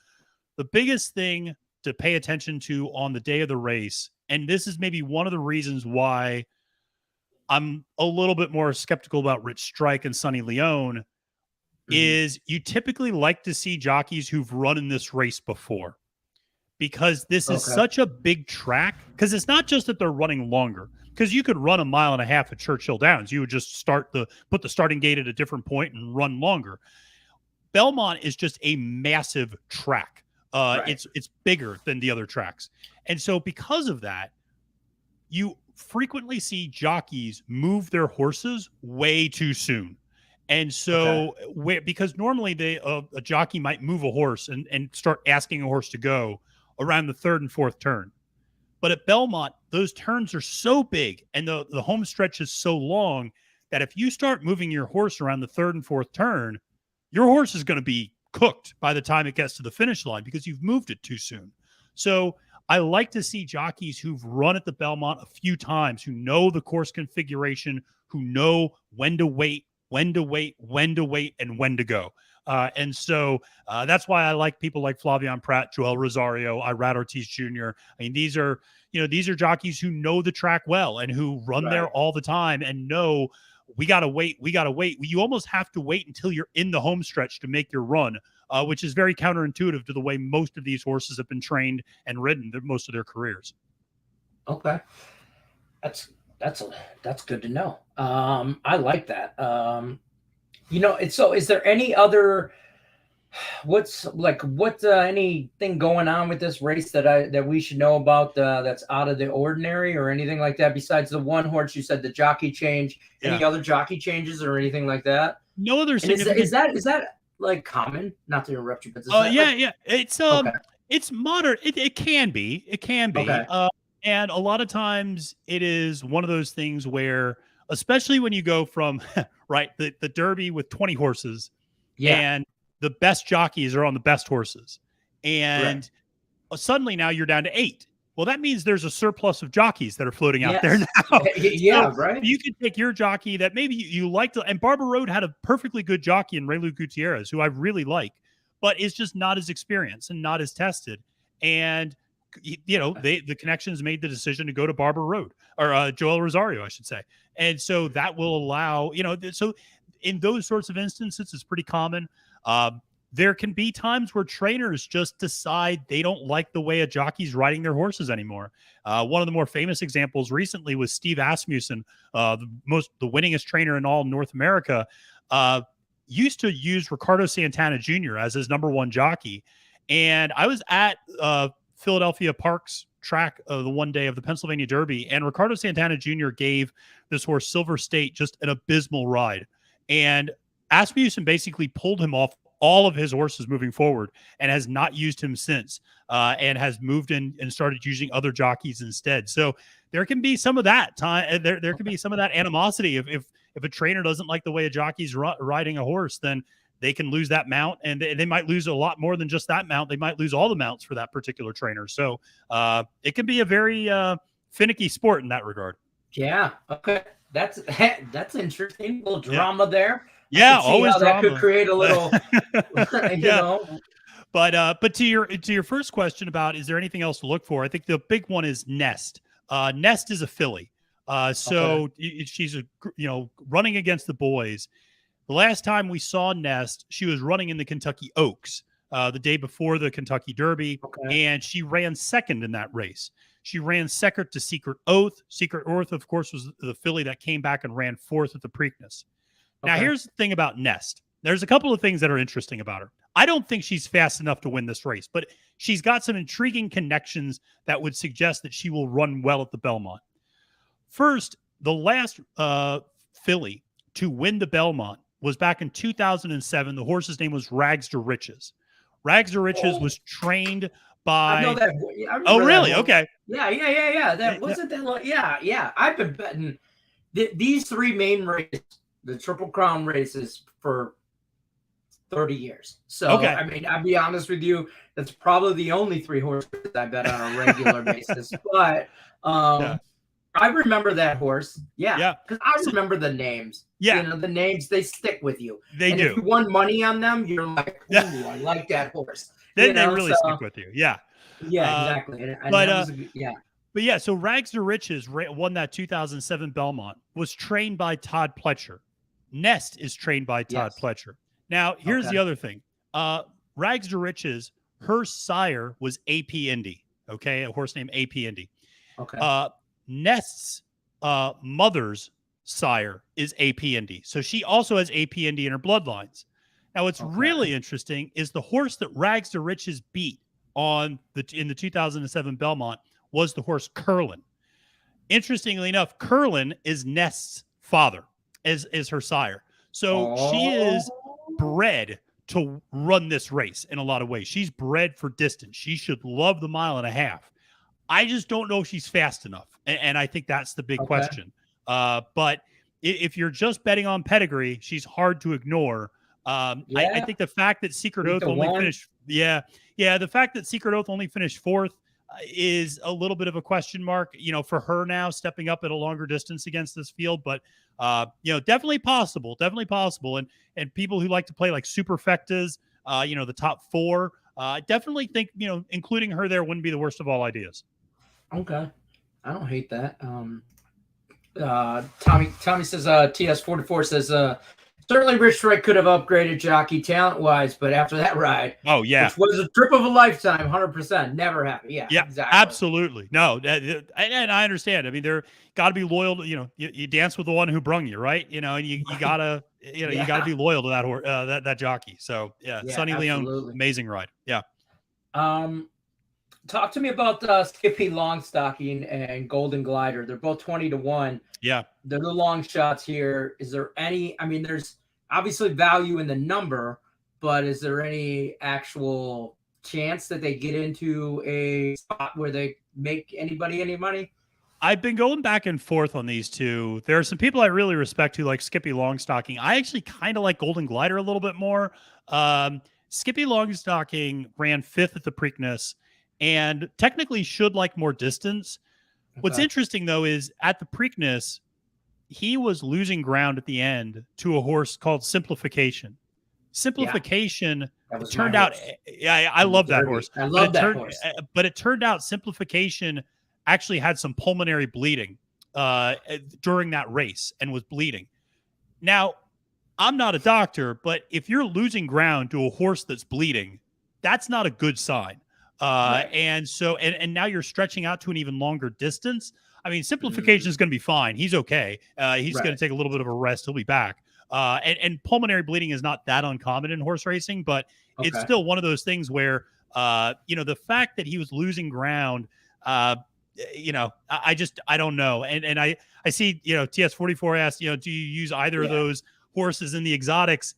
The biggest thing to pay attention to on the day of the race, and this is maybe one of the reasons why I'm a little bit more skeptical about Rich Strike and Sonny Leone, is you typically like to see jockeys who've run in this race before, because this is such a big track. Because it's not just that they're running longer, because you could run 1.5 miles at Churchill Downs. You would just put the starting gate at a different point and run longer. Belmont is just a massive track. It's bigger than the other tracks. And so because of that, you frequently see jockeys move their horses way too soon. And so because normally a jockey might move a horse and start asking a horse to go around the third and fourth turn. But at Belmont, those turns are so big and the home stretch is so long that if you start moving your horse around the third and fourth turn, your horse is going to be cooked by the time it gets to the finish line because you've moved it too soon. So I like to see jockeys who've run at the Belmont a few times, who know the course configuration, who know when to wait, when to wait, when to wait, and when to go. And so that's why I like people like Flavian Prat, Joel Rosario, Irad Ortiz Jr. I mean, these are jockeys who know the track well and who run there all the time and know we got to wait. You almost have to wait until you're in the home stretch to make your run, which is very counterintuitive to the way most of these horses have been trained and ridden most of their careers. Okay. That's good to know. I like that. Is there any other, anything going on with this race that we should know about that's out of the ordinary or anything like that besides the one horse you said the jockey change? Any other jockey changes or anything like that? No other significant. Is that like common? Not to interrupt you, but it's modern. It can be. Okay. And a lot of times it is one of those things where, especially when you go from the Derby with 20 horses, and the best jockeys are on the best horses, and suddenly now you're down to 8. Well, that means there's a surplus of jockeys that are floating out there now. You can take your jockey that maybe you like to, and Barber Road had a perfectly good jockey in Raylu Gutierrez, who I really like, but is just not as experienced and not as tested. And the connections made the decision to go to Barber Road or Joel Rosario, I should say. And so that will allow, so in those sorts of instances, it's pretty common. There can be times where trainers just decide they don't like the way a jockey's riding their horses anymore. One of the more famous examples recently was Steve Asmussen, the winningest trainer in all North America, used to use Ricardo Santana Jr. as his number one jockey. And I was at Philadelphia Park's track the one day of the Pennsylvania Derby, and Ricardo Santana Jr. gave this horse Silver State just an abysmal ride. And Asmussen basically pulled him off all of his horses moving forward and has not used him since, and has moved in and started using other jockeys instead. So there can be some of that time. There can be some of that animosity. If a trainer doesn't like the way a jockey's riding a horse, then they can lose that mount, and they might lose a lot more than just that mount. They might lose all the mounts for that particular trainer. So it can be a very finicky sport in that regard. Yeah. Okay. That's interesting. A little drama there. Yeah, always drama. That could create a little, know. But to your first question about is there anything else to look for? I think the big one is Nest. Nest is a filly. She's running against the boys. The last time we saw Nest, she was running in the Kentucky Oaks the day before the Kentucky Derby, and she ran second in that race. She ran second to Secret Oath. Secret Oath, of course, was the filly that came back and ran fourth at the Preakness. Now, here's the thing about Nest. There's a couple of things that are interesting about her. I don't think she's fast enough to win this race, but she's got some intriguing connections that would suggest that she will run well at the Belmont. First, the last filly to win the Belmont was back in 2007. The horse's name was Rags to Riches. Rags to Riches was trained by... I know that. Really? That okay. Yeah. That wasn't that long. Yeah. I've been betting these three main races, the Triple Crown races, for 30 years. So, I mean, I'll be honest with you, that's probably the only three horses I bet on a regular basis. But I remember that horse. Yeah. Because I remember the names. Yeah. The names, they stick with you. They do. If you won money on them, you're like, ooh, I like that horse. Then they really stick with you. Yeah. Yeah, exactly. So Rags to Riches won that 2007 Belmont, was trained by Todd Pletcher. Nest is trained by Todd Pletcher. Now, here's the other thing. Rags to Riches, her sire was AP Indy, a horse named AP Indy. Nest's mother's sire is AP Indy. So she also has AP Indy in her bloodlines. Now, what's really interesting is the horse that Rags to Riches beat in the 2007 Belmont was the horse Curlin. Interestingly enough, Curlin is Nest's father, is her sire. So she is bred to run this race in a lot of ways. She's bred for distance. She should love the 1.5 miles. I just don't know if she's fast enough. And I think that's the big question. But if you're just betting on pedigree, she's hard to ignore. I think the fact that Secret Oath only finished, the fact that Secret Oath only finished fourth, is a little bit of a question mark, for her now stepping up at a longer distance against this field. But, definitely possible. And people who like to play like superfectas, the top four, definitely think, including her there wouldn't be the worst of all ideas. Okay. I don't hate that. Tommy says, TS44 says, certainly Rich Strike could have upgraded Jockey talent-wise, but after that ride, which was a trip of a lifetime, 100%, never happened. Yeah, exactly. Absolutely. No, and I understand. I mean, they're got to be loyal to, you dance with the one who brung you, right? And you gotta, you gotta be loyal to that that jockey. So Sonny Leone, amazing ride. Yeah. Talk to me about Skippy Longstocking and Golden Glider. They're both 20-1. Yeah. They're the long shots here. Is there any, there's obviously value in the number, but is there any actual chance that they get into a spot where they make anybody any money? I've been going back and forth on these two. There are some people I really respect who like Skippy Longstocking. I actually kind of like Golden Glider a little bit more. Skippy Longstocking ran 5th at the Preakness and technically should like more distance. Okay. What's interesting, though, is at the Preakness, he was losing ground at the end to a horse called Simplification. Simplification turned out, I love that horse. I love that horse. But it turned out Simplification actually had some pulmonary bleeding during that race and was bleeding. Now, I'm not a doctor, but if you're losing ground to a horse that's bleeding, that's not a good sign. Right. And so, and now you're stretching out to an even longer distance. Simplification is going to be fine. He's okay. He's going to take a little bit of a rest. He'll be back. And pulmonary bleeding is not that uncommon in horse racing, but it's still one of those things where, the fact that he was losing ground, I don't know. And I see, TS44 asked, do you use either of those horses in the exotics?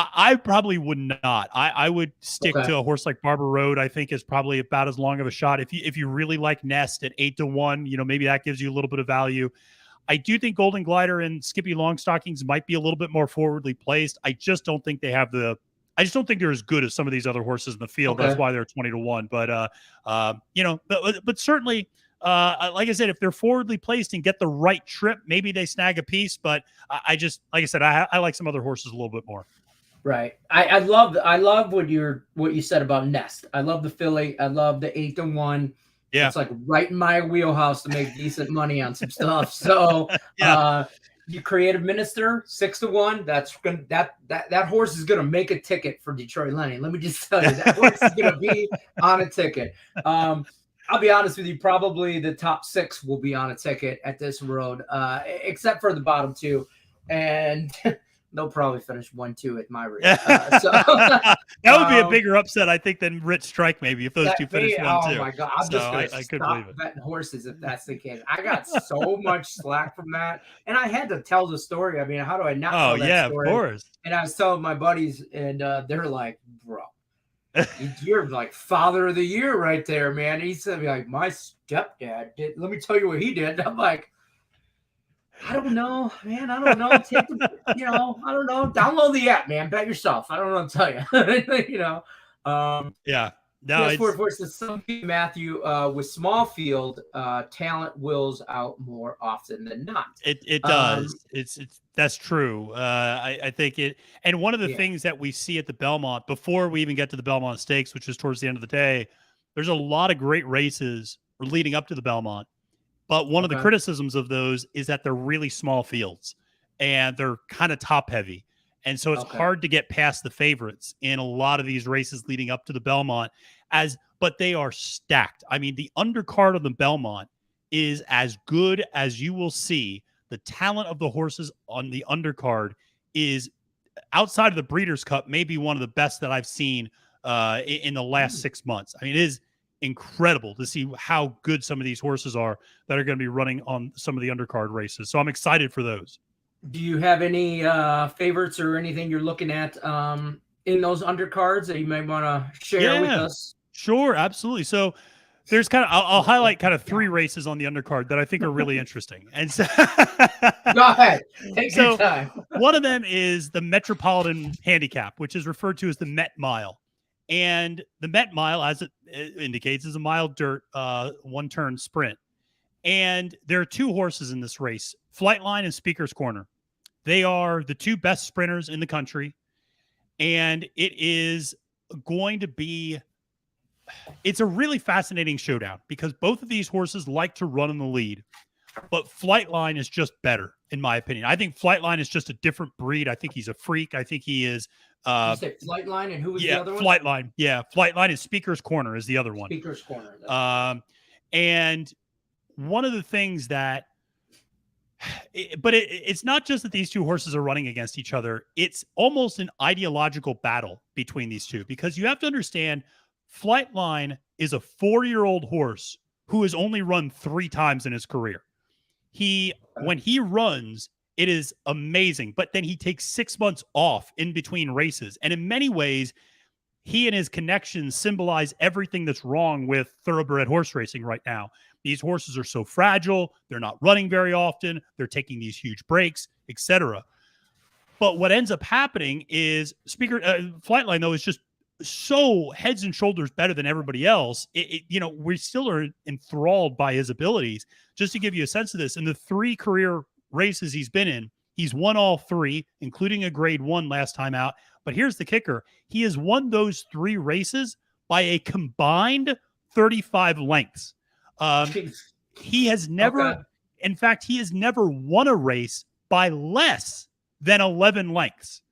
I probably would not. I would stick to a horse like Barber Road. I think is probably about as long of a shot. If you really like Nest at 8-1, maybe that gives you a little bit of value. I do think Golden Glider and Skippy Longstockings might be a little bit more forwardly placed. I just don't think they have I just don't think they're as good as some of these other horses in the field. That's why they're 20-1. But but certainly, like I said, if they're forwardly placed and get the right trip, maybe they snag a piece. But I just, like I said, I like some other horses a little bit more. Right. I love what you said about Nest. I love the filly. I love the 8-1. Yeah. It's like right in my wheelhouse to make decent money on some stuff. So you creative minister 6-1. That's gonna that horse is gonna make a ticket for Detroit Lenny. Let me just tell you, that horse is gonna be on a ticket. I'll be honest with you, probably the top 6 will be on a ticket at this road, except for the bottom 2. And they'll probably finish 1-2 at my rate. That would be a bigger upset, I think, than Rich Strike, maybe, if those two finish 1-2. Oh, my God. I'm just going to stop betting horses if that's the case. I got so much slack from that. And I had to tell the story. How do I not tell that story? Of course. And I was telling my buddies, and they're like, bro, you're like father of the year right there, man. And he said, like, my stepdad did. Let me tell you what he did. I'm like, I don't know, man. I don't know. I don't know. Download the app, man. Bet yourself. I don't know what to tell you. Yeah. No, it's some Matthew with small field talent wills out more often than not. It does. That's true. I think it. And one of the things that we see at the Belmont before we even get to the Belmont Stakes, which is towards the end of the day, there's a lot of great races leading up to the Belmont. But one of the criticisms of those is that they're really small fields and they're kind of top heavy. And so it's hard to get past the favorites in a lot of these races leading up to the Belmont but they are stacked. The undercard of the Belmont is as good as you will see. The talent of the horses on the undercard is outside of the Breeders' Cup, maybe one of the best that I've seen in the last 6 months. It is incredible to see how good some of these horses are that are going to be running on some of the undercard races. So I'm excited for those. Do you have any favorites or anything you're looking at in those undercards that you might want to share with us? Sure, absolutely. So there's I'll highlight 3 races on the undercard that I think are really interesting. And so go ahead. Take your time. One of them is the Metropolitan Handicap, which is referred to as the Met Mile. And the Met Mile, as it indicates, is a mile dirt, one-turn sprint. And there are two horses in this race, Flightline and Speaker's Corner. They are the two best sprinters in the country. And it is going to be, it's a really fascinating showdown because both of these horses like to run in the lead. But Flightline is just better, in my opinion. I think Flightline is just a different breed. I think he's a freak. I think he is. You say Flightline, and who was the other one? Flightline. Yeah, Flightline is Speaker's Corner is the other one. Speaker's Corner. And one of the things that, it's not just that these two horses are running against each other. It's almost an ideological battle between these two because you have to understand Flightline is a 4-year-old horse who has only run 3 times in his career. When he runs, it is amazing, but then he takes 6 months off in between races. And in many ways, he and his connections symbolize everything that's wrong with thoroughbred horse racing right now. These horses are so fragile. They're not running very often. They're taking these huge breaks, etc. But what ends up happening is Flightline, though, is just so heads and shoulders better than everybody else. We still are enthralled by his abilities. Just to give you a sense of this, in the 3 career races he's been in, he's won all 3, including a grade 1 last time out. But here's the kicker. He has won those 3 races by a combined 35 lengths. He has never, in fact, he has never won a race by less than 11 lengths.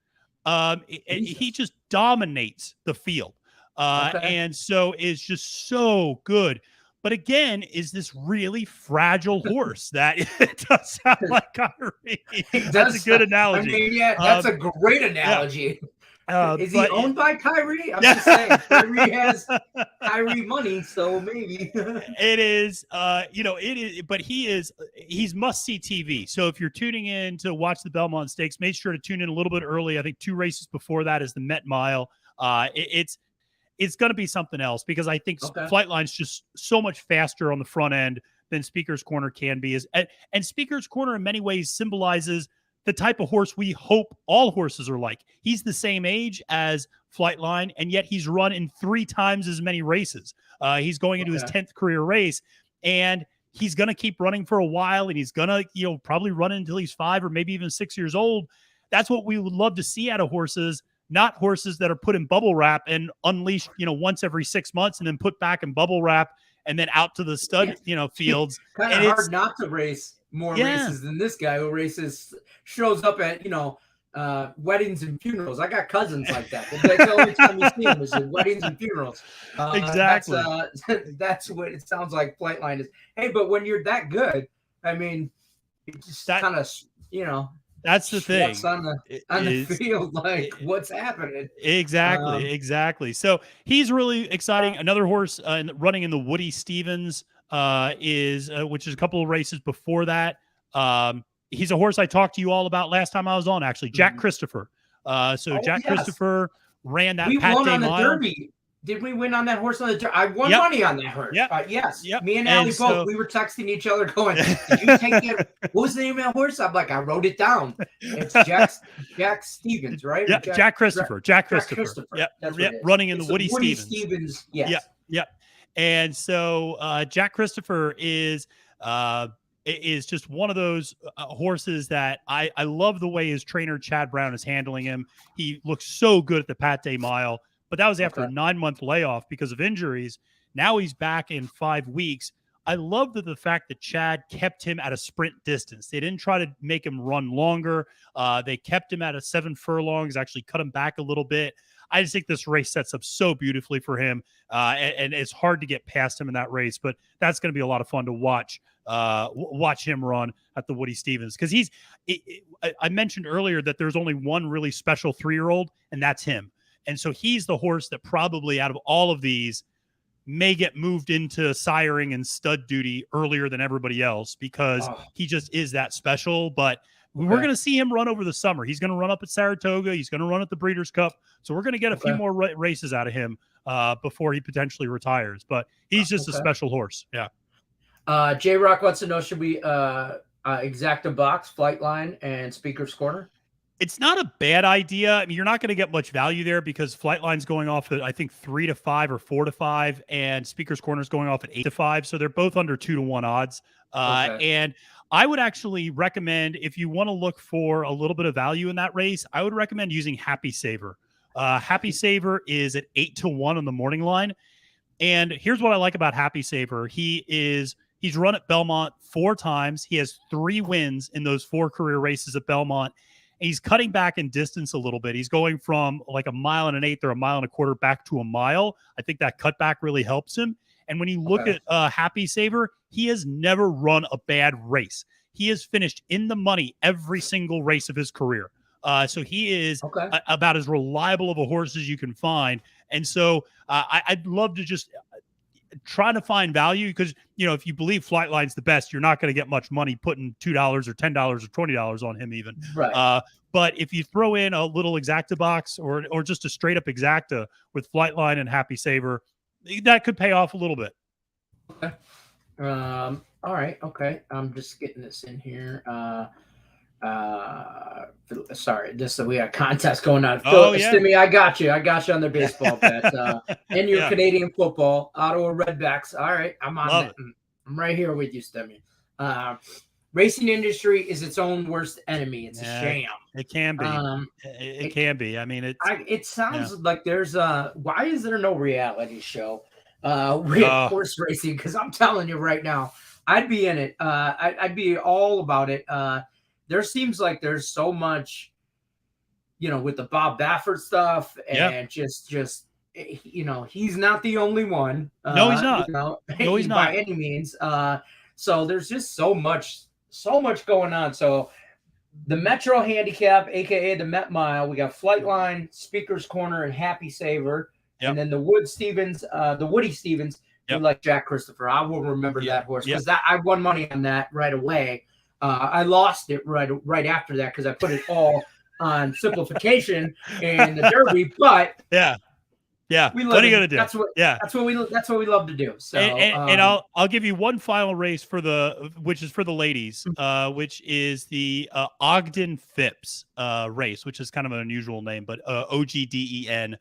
He just dominates the field. And so is just so good. But again, is this really fragile horse that it does sound like Kyrie. That's a good analogy. I mean, that's a great analogy. Yeah. Is he owned by Kyrie? I'm just saying, Kyrie has Kyrie money, so maybe. It is, it is, but he's must-see TV. So if you're tuning in to watch the Belmont Stakes, make sure to tune in a little bit early. I think 2 races before that is the Met Mile. It's going to be something else because I think Flightline's just so much faster on the front end than Speaker's Corner can be. And Speaker's Corner in many ways symbolizes the type of horse we hope all horses are like. He's the same age as Flightline, and yet he's run in 3 times as many races. He's going into his 10th career race, and he's going to keep running for a while, and he's going to, probably run until he's 5 or maybe even 6 years old. That's what we would love to see out of horses, not horses that are put in bubble wrap and unleashed, once every 6 months and then put back in bubble wrap and then out to the stud, fields. Kind of hard not to race more races than this guy who shows up at, weddings and funerals. I got cousins like that. That's the only time you see them is at weddings and funerals. Exactly. That's what it sounds like Flightline is. Hey, but when you're that good, I mean, it just kind of, that's the thing on the field, like what's happening. Exactly. So he's really exciting. Another horse running in the Woody Stevens which is a couple of races before that. He's a horse I talked to you all about last time I was on, actually, Jack Christopher. Christopher ran that Pat Day Mile. Derby. Did we win on that horse on the Derby? I won money on that horse. Yes. Yep. Me and Allie both. We were texting each other going, did you take it? What was the name of that horse? I'm like, I wrote it down. It's Jack Stevens, right? Yeah, Jack Christopher. Jack Christopher. Yep. Running in the Woody Stevens. Yes. Yep. And so Jack Christopher is just one of those horses that I love the way his trainer Chad Brown is handling him. He looks so good at the Pat Day Mile, but that was after a 9-month layoff because of injuries. Now he's back in 5 weeks. I love the fact that Chad kept him at a sprint distance. They didn't try to make him run longer. They kept him at a 7 furlongs, actually cut him back a little bit. I just think this race sets up so beautifully for him, and it's hard to get past him in that race, but that's going to be a lot of fun to watch him run at the Woody Stevens. Because I mentioned earlier that there's only one really special 3-year-old, and that's him. And so he's the horse that probably out of all of these may get moved into siring and stud duty earlier than everybody else because he just is that special. But we're going to see him run over the summer. He's going to run up at Saratoga. He's going to run at the Breeders' Cup. So we're going to get a few more races out of him before he potentially retires. But he's just a special horse. Yeah. J-Rock wants to know, should we exact a box, Flightline, and Speaker's Corner? It's not a bad idea. I mean, you're not going to get much value there because Flightline's going off at, I think, 3 to 5 or 4 to 5, and Speaker's Corner's going off at 8 to 5. So they're both under 2 to 1 odds. And I would actually recommend, if you want to look for a little bit of value in that race, I would recommend using Happy Saver. Happy Saver is at 8 to 1 on the morning line. And here's what I like about Happy Saver. He's run at Belmont 4 times. He has 3 wins in those 4 career races at Belmont. And he's cutting back in distance a little bit. He's going from like 1.125 miles or 1.25 miles back to a mile. I think that cutback really helps him. And when you look at Happy Saver, he has never run a bad race. He has finished in the money every single race of his career. So he is about as reliable of a horse as you can find. And so I'd love to just try to find value because, if you believe Flightline's the best, you're not going to get much money putting $2 or $10 or $20 on him even. Right. But if you throw in a little exacta box or just a straight up exacta with Flightline and Happy Saver, that could pay off a little bit. Okay. All right. Okay. I'm just getting this in here. Sorry, we got a contest going on. Stimmy, I got you on the baseball bet. And your Canadian football, Ottawa Redbacks. All right, I'm on it. I'm right here with you, Stimmy. Racing industry is its own worst enemy. It's a sham. It can be. It can be. I mean, it sounds like there's why is there no reality show with horse racing? Because I'm telling you right now, I'd be in it. I'd be all about it. There seems like there's so much, with the Bob Baffert stuff and just he's not the only one. No, he's not. No, he's not by any means. So there's just so much going on. So the Metro Handicap, aka the Met Mile, we got Flightline, Speaker's Corner, and Happy Saver, and then the Woody Stevens. Like Jack Christopher. I will remember that horse because I won money on that right away. I lost it right after that because I put it all on simplification and the Derby. But what are you gonna do? That's what we love to do. So and I'll give you one final race which is for the ladies, which is the Ogden Phipps race, which is kind of an unusual name, but OGDEN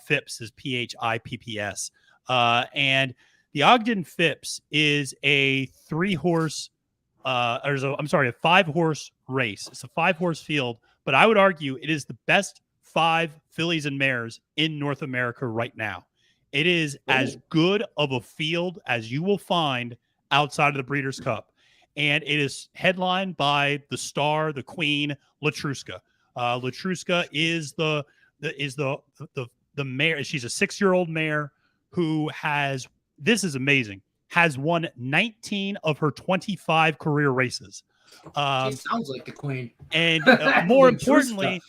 Phipps is PHIPPS, and the Ogden Phipps is a 3-horse. A 5-horse race. It's a 5-horse field, but I would argue it is the best 5 fillies and mares in North America right now. It is as good of a field as you will find outside of the Breeders' Cup, and it is headlined by the star, the queen, Latruska. Latruska is the mare. She's a 6-year-old mare who has. This is amazing. Has won 19 of her 25 career races. She sounds like the queen. And more importantly,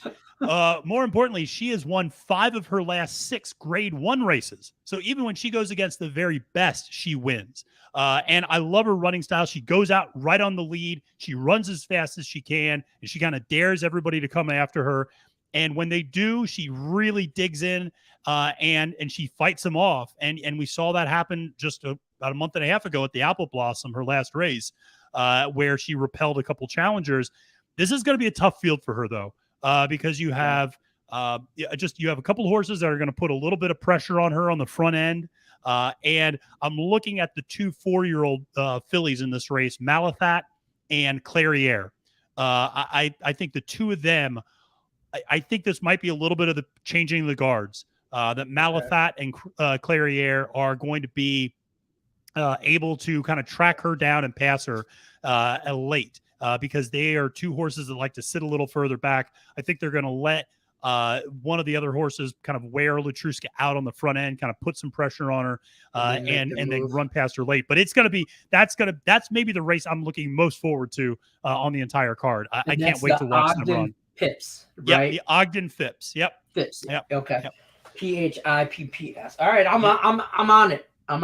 she has won 5 of her last 6 Grade 1 races. So even when she goes against the very best, she wins. And I love her running style. She goes out right on the lead. She runs as fast as she can, and she kind of dares everybody to come after her. And when they do, she really digs in and she fights them off. And we saw that happen just about a month and a half ago at the Apple Blossom, her last race, where she repelled a couple challengers. This is going to be a tough field for her, though, because you have a couple of horses that are going to put a little bit of pressure on her on the front end. And I'm looking at the 2 4-year-old fillies in this race, Malathat and Clairiere. I think the 2 of them, I think this might be a little bit of the changing of the guards, that Malathat and Clairiere are going to be able to kind of track her down and pass her late because they are 2 horses that like to sit a little further back. I think they're going to let one of the other horses kind of wear Latruska out on the front end, kind of put some pressure on her and then run past her late. But it's going to be that's maybe the race I'm looking most forward to on the entire card. I can't wait to watch them run. Phipps, right? Yeah, the Ogden Phipps. Yep. Phipps. Yep. Okay. Yep. PHIPPS. All right, I'm on it. I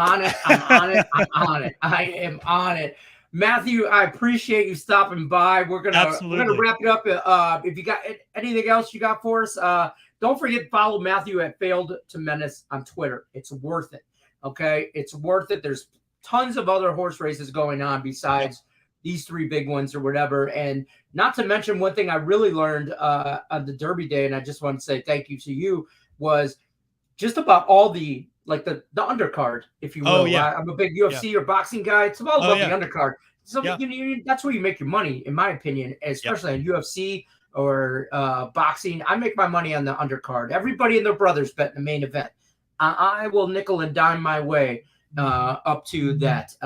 am on it. Matthew, I appreciate you stopping by. We're gonna wrap it up. If you got anything else you got for us, don't forget to follow Matthew at Failed to Menace on Twitter. It's worth it. Okay, it's worth it. There's tons of other horse races going on besides these three big ones or whatever. And not to mention one thing I really learned on the Derby day, and I just want to say thank you to you, was just about all the undercard, if you will. Oh, yeah. I'm a big UFC or boxing guy. It's all about the undercard. So that's where you make your money, in my opinion, especially in UFC or boxing. I make my money on the undercard. Everybody and their brothers bet in the main event. I will nickel and dime my way up to that.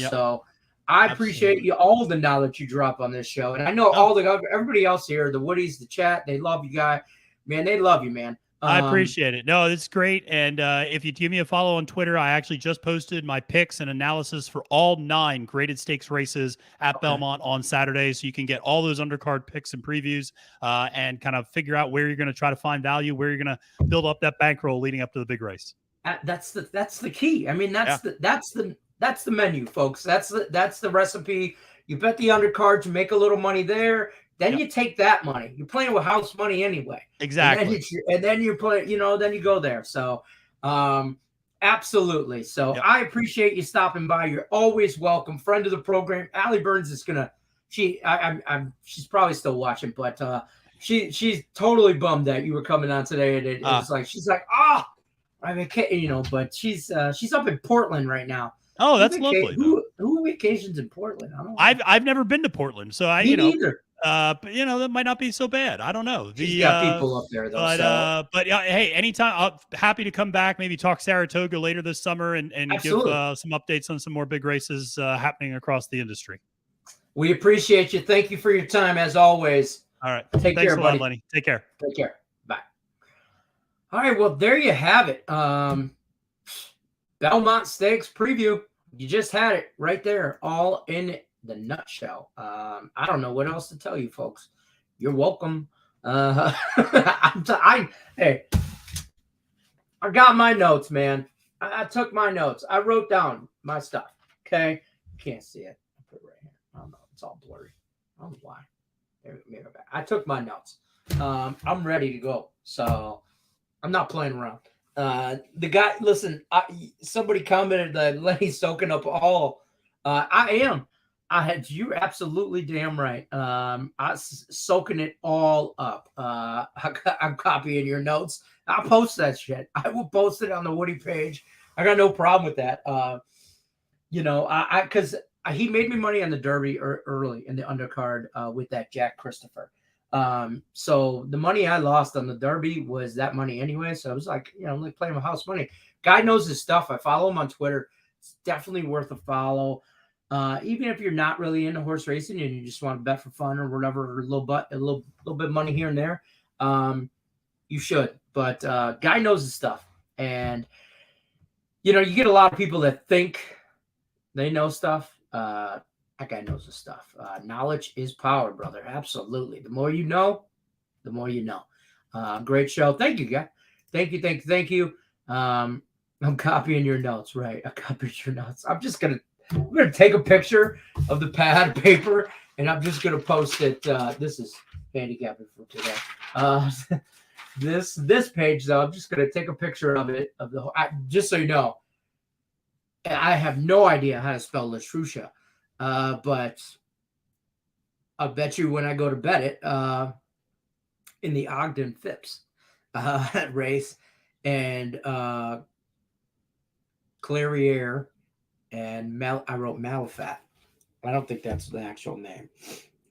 So I appreciate you, all the knowledge you drop on this show. And I know everybody else here, the Woodies, the chat, they love you, guy. Man, they love you, man. I appreciate it. No, it's great. And if you give me a follow on Twitter, I actually just posted my picks and analysis for all 9 graded stakes races at Belmont on Saturday. So you can get all those undercard picks and previews and kind of figure out where you're going to try to find value, where you're going to build up that bankroll leading up to the big race. That's the key. I mean, that's the menu, folks. That's the recipe. You bet the undercard to make a little money there. Then you take that money. You're playing with house money anyway. Exactly. And then you play, then you go there. So absolutely. So I appreciate you stopping by. You're always welcome. Friend of the program. Allie Burns is she's probably still watching, but she's totally bummed that you were coming on today. And it was like, she's like, I mean, but she's up in Portland right now. Oh, that's lovely. Who vacations in Portland? I don't know. I've never been to Portland, so Me neither. But that might not be so bad. I don't know. She's got people up there though. But hey, anytime, I'm happy to come back. Maybe talk Saratoga later this summer and give some updates on some more big races happening across the industry. We appreciate you. Thank you for your time as always. All right. Thanks care, a lot, buddy. Lenny. Take care. Take care. Bye. All right. Well, there you have it. Belmont Stakes preview. You just had it right there, all in the nutshell. I don't know what else to tell you, folks. You're welcome. Hey, I got my notes, man. I took my notes. I wrote down my stuff. Okay, you can't see it. I'll put it right here. I don't know. It's all blurry. I don't know why. I took my notes. I'm ready to go. So I'm not playing around. The guy, listen, somebody commented that Lenny's soaking up all. I am. You're absolutely damn right. I'm soaking it all up. I'm copying your notes. I'll post that shit. I will post it on the Woody page. I got no problem with that. Because he made me money on the Derby early in the undercard with that Jack Christopher. So the money I lost on the Derby was that money anyway. So it was like, like playing with house money. Guy knows his stuff. I follow him on Twitter. It's definitely worth a follow. Even if you're not really into horse racing and you just want to bet for fun or whatever, or a little bit of money here and there, you should. But guy knows his stuff. And, you get a lot of people that think they know stuff. That guy knows his stuff. Knowledge is power, brother. Absolutely. The more you know, the more you know. Great show. Thank you, guy. Thank you. I'm copying your notes, right? I copied your notes. I'm going to take a picture of the pad of paper, and I'm just going to post it. This is handicapping for today. This page, though, I'm just going to take a picture of it, just so you know. I have no idea how to spell Latrusha. But I'll bet you when I go to bet it in the Ogden Phipps race and Clairiere and I wrote Malafat. I don't think that's the actual name.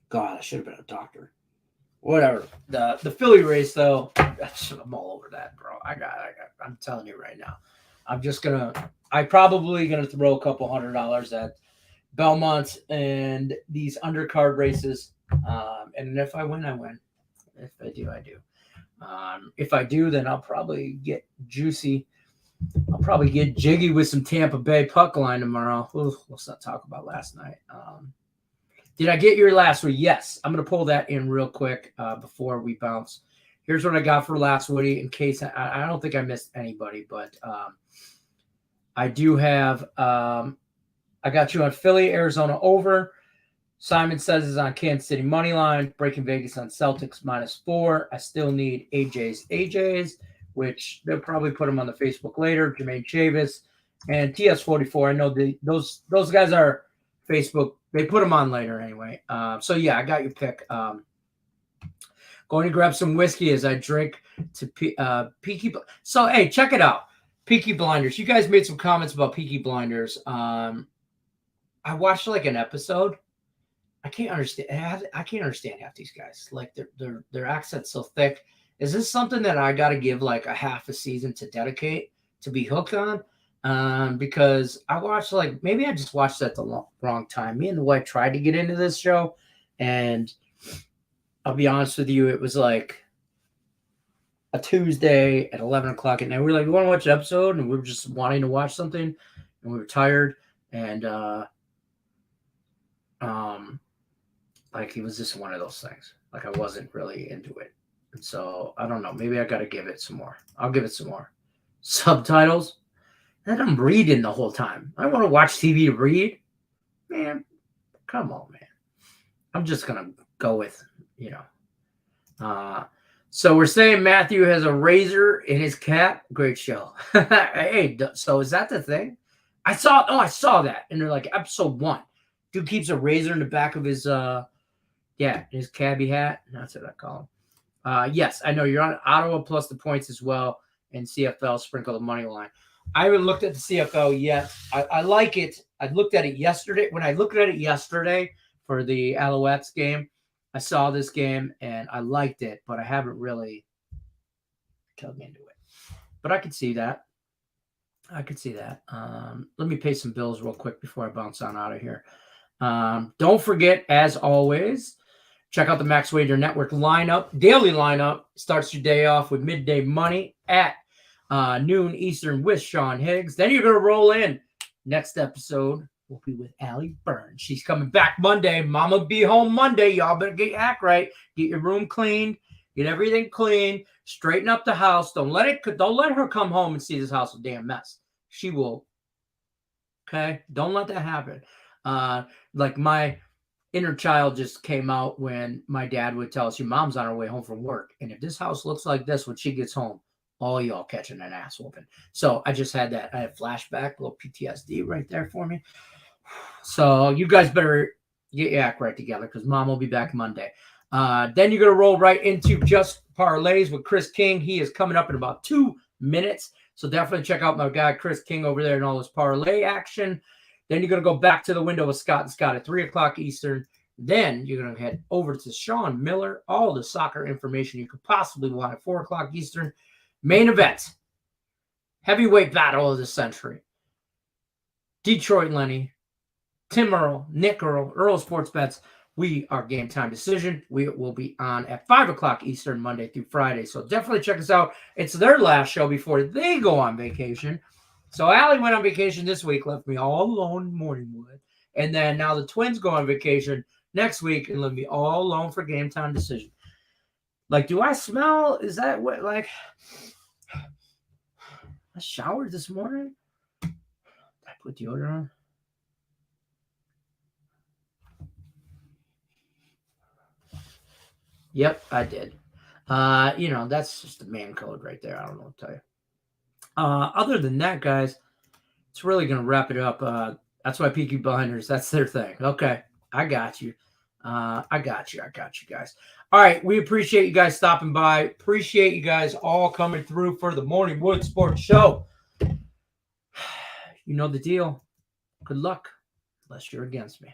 God, I should have been a doctor. Whatever. The Philly race though, I'm all over that, bro. I'm telling you right now. I'm probably gonna throw a couple $100 at Belmont and these undercard races. And if I win, I win. If I do, I do. If I do, then I'll probably get juicy. I'll probably get jiggy with some Tampa Bay puck line tomorrow. Ooh, let's not talk about last night. Did I get your last one? Yes. I'm going to pull that in real quick before we bounce. Here's what I got for last Woody in case I don't think I missed anybody, but I do have I got you on Philly, Arizona over. Simon says is on Kansas City money line. Breaking Vegas on Celtics -4. I still need AJ's, which they'll probably put them on the Facebook later. Jermaine Chavis and TS44. I know those guys are Facebook. They put them on later anyway. So yeah, I got your pick. Going to grab some whiskey as I drink to Peaky. So hey, check it out, Peaky Blinders. You guys made some comments about Peaky Blinders. I watched like an episode. I can't understand. I can't understand half these guys. Like their accent's so thick. Is this something that I got to give like a half a season to dedicate to be hooked on? Because I watched maybe I just watched at the wrong time. Me and the wife tried to get into this show, and I'll be honest with you, it was like a Tuesday at 11 o'clock at night. We were like, we want to watch an episode, and we were just wanting to watch something, and we were tired, and like it was just one of those things. Like I wasn't really into it. And so I don't know. Maybe I got to give it some more. I'll give it some more. Subtitles. And I'm reading the whole time. I want to watch TV to read. Man, come on, man. I'm just going to go with, so we're saying Matthew has a razor in his cap. Great show. Hey, so is that the thing? I saw that. And they're like episode 1. Dude keeps a razor in the back of his, his cabbie hat. That's what I call him. Yes, I know you're on Ottawa plus the points as well. And CFL sprinkle the money line. I haven't looked at the CFL yet. I like it. I looked at it yesterday. When I looked at it yesterday for the Alouettes game, I saw this game and I liked it, but I haven't really dug into it. But I could see that. Let me pay some bills real quick before I bounce on out of here. Don't forget, as always, check out the Max Wager Network lineup. Daily lineup starts your day off with midday money at noon Eastern with Sean Higgs. Then you're going to roll in. Next episode will be with Allie Burns. She's coming back Monday. Mama be home Monday. Y'all better get your act right. Get your room cleaned. Get everything clean. Straighten up the house. Don't let her come home and see this house a damn mess. She will. Okay? Don't let that happen. Like my inner child just came out when my dad would tell us, your mom's on her way home from work. And if this house looks like this when she gets home, all y'all catching an ass whooping. So I just had that. I had flashback, a little PTSD right there for me. So you guys better get your act right together because mom will be back Monday. Then you're going to roll right into Just Parlays with Chris King. He is coming up in about 2 minutes. So definitely check out my guy, Chris King, over there and all this parlay action. Then you're going to go back to the window with Scott and Scott at 3 o'clock Eastern. Then you're going to head over to Sean Miller, all the soccer information you could possibly want at 4 o'clock Eastern. Main event, heavyweight battle of the century. Detroit Lenny, Tim Earl, Nick Earl Sports Bets. We are Game Time Decision. We will be on at 5 o'clock Eastern, Monday through Friday. So definitely check us out. It's their last show before they go on vacation. So Allie went on vacation this week, left me all alone in Morning Wood. And then now the twins go on vacation next week and left me all alone for Game Time Decision. Like, do I smell? Is that what, like, I showered this morning? Did I put deodorant on? Yep, I did. That's just the man code right there. I don't know what to tell you. Other than that, guys, it's really going to wrap it up. That's why Peaky Blinders, that's their thing. Okay, I got you. I got you guys. All right, we appreciate you guys stopping by. Appreciate you guys all coming through for the Morning Wood Sports Show. You know the deal. Good luck, unless you're against me.